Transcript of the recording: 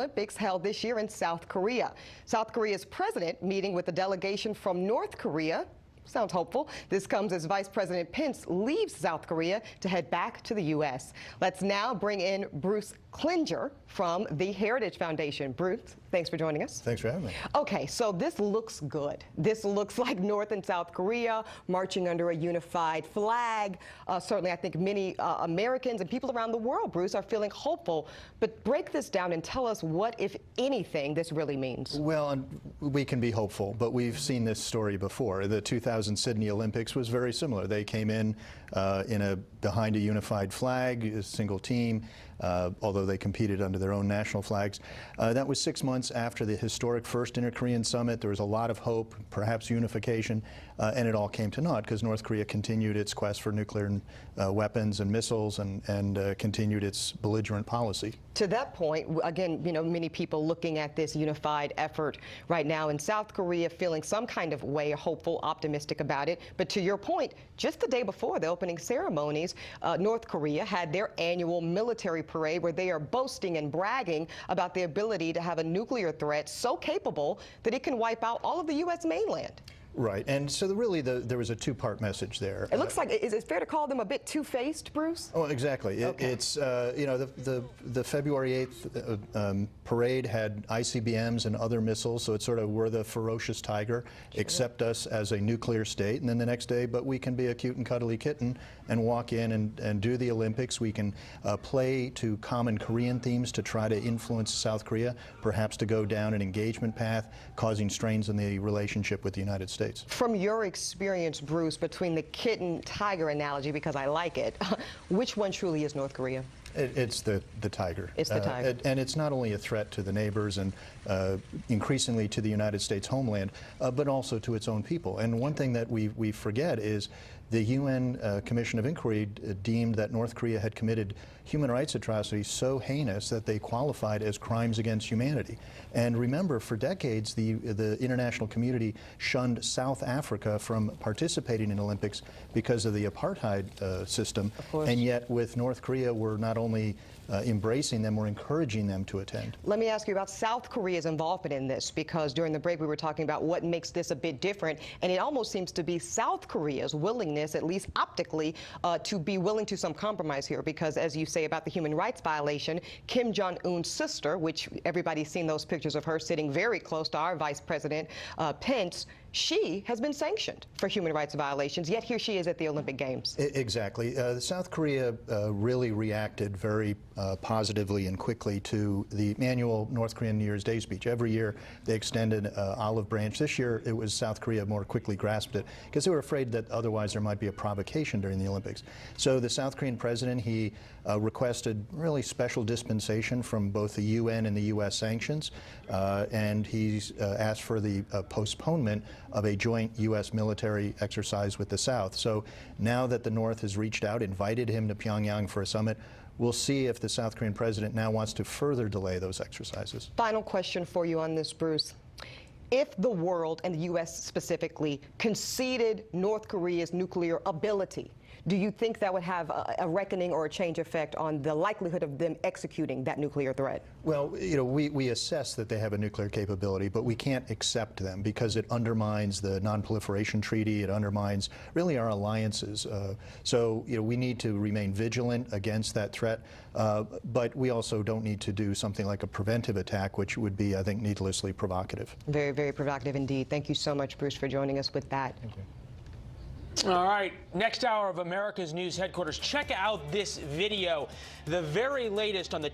Olympics held this year in South Korea. South Korea's president meeting with a delegation from North Korea. Sounds hopeful. This comes as Vice President Pence leaves South Korea to head back to the U.S. Let's now bring in Bruce Klingner from the Heritage Foundation. Bruce, thanks for joining us. Thanks for having me. Okay, so this looks good. This looks like North and South Korea marching under a unified flag. Certainly, I think many Americans and people around the world, Bruce, are feeling hopeful. But break this down and tell us what, if anything, this really means. Well, we can be hopeful, but we've seen this story before. The 2000 Sydney Olympics was very similar. They came in behind a unified flag, a single team, although they competed under their own national flags. That was 6 months after the historic first Inter-Korean summit. There was a lot of hope, perhaps unification, and it all came to naught because North Korea continued its quest for nuclear weapons and missiles and continued its belligerent policy. To that point, again, you know, many people looking at this unified effort right now in South Korea feeling some kind of way, hopeful, optimistic about it. But to your point, just the day before the opening ceremonies, North Korea had their annual military parade where they are boasting and bragging about the ability to have a nuclear threat so capable that it can wipe out all of the U.S. mainland. Right, and so really there was a two-part message there. It looks like, is it fair to call them a bit two-faced, Bruce? Oh, exactly. Okay. It's, you know, the February 8th parade had ICBMs and other missiles, so it's sort of, we're the ferocious tiger, accept us as a nuclear state, and then the next day, but we can be a cute and cuddly kitten and walk in and do the Olympics. We can play to common Korean themes to try to influence South Korea, perhaps to go down an engagement path, causing strains in the relationship with the United States. From your experience, Bruce, between the kitten-tiger analogy, because I like it, which one truly is North Korea? It's the tiger. It's the tiger. And it's not only a threat to the neighbors and increasingly to the United States homeland, but also to its own people. And one thing that we forget is the UN Commission of Inquiry deemed that North Korea had committed human rights atrocities so heinous that they qualified as crimes against humanity. And remember, for decades, the international community shunned South Africa from participating in Olympics because of the apartheid system. And yet, with North Korea, we're not only embracing them, we're encouraging them to attend. Let me ask you about South Korea's involvement in this, because during the break we were talking about what makes this a bit different, and it almost seems to be South Korea's willingness, at least optically, to be willing to some compromise here, because as you say about the human rights violation, Kim Jong-un's sister, which everybody's seen those pictures of her sitting very close to our Vice President Pence, she has been sanctioned for human rights violations, yet here she is at the Olympic Games. Exactly. South Korea really reacted very positively and quickly to the annual North Korean New Year's Day speech. Every year they extended an olive branch. This year it was South Korea more quickly grasped it because they were afraid that otherwise there might be a provocation during the Olympics. So the South Korean president, he requested really special dispensation from both the UN and the U.S. sanctions, and he's asked for the postponement of a joint U.S. military exercise with the South. So now that the North has reached out, invited him to Pyongyang for a summit, we'll see if the South Korean president now wants to further delay those exercises. Final question for you on this, Bruce. If the world, and the U.S. specifically, conceded North Korea's nuclear ability, do you think that would have a reckoning or a change effect on the likelihood of them executing that nuclear threat? Well, you know, we assess that they have a nuclear capability, but we can't accept them because it undermines the Non-Proliferation Treaty. It undermines really our alliances. So, you know, we need to remain vigilant against that threat, but we also don't need to do something like a preventive attack, which would be, I think, needlessly provocative. Very, very provocative indeed. Thank you so much, Bruce, for joining us with that. Thank you. All right, next hour of America's News Headquarters. Check out this video, the very latest on the